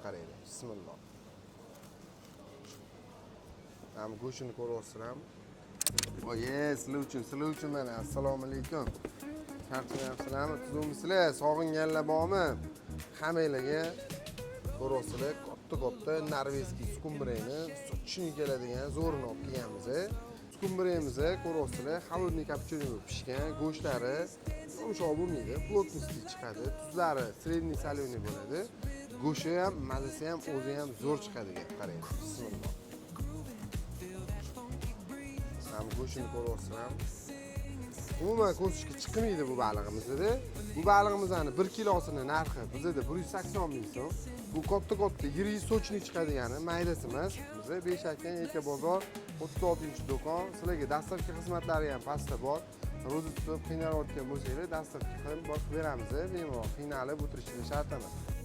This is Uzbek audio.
qaranglar. Bismillah. Ham go'shtini ko'ryapsizlar. Oye, sizlar uchun mana assalomu alaykum. Charchayapsizlarmi? Tuzumsizlar, sog'inganlar bormi? Hammanglarga ko'ryapsizlar, katta norveskiy skumbriyani sochini keladigan zo'rini olib kelganmiz. Skumbriyamizni ko'ryapsizlar, холодный копченый bo'lib pishgan, go'shtlari yumshoq bo'lmaydi, plotnosti chiqadi, tuzlari средний соленый bo'ladi. Go'shti ham, mazasi ham o'zi ham zo'r chiqadi, qarang. Bismillah. Ham go'shtini ko'ryapsizlar. Umuman ko'rishga chiqmaydi bu balig'imizda. Bu balig'imizning 1 kilosini narxi bizda 180 ming so'm. Bu katta yirik sochni chiqadigani maydasi emas. Bizda Beshakdan Eka bozor 36-do'kon. Sizlarga dastlabki xizmatlari ham pastda bor. Ro'za tutib qiynalayotgan bo'lsangiz, dastlabki qilib beramiz. Bemalol qiynalib o'tirishingiz shart emas.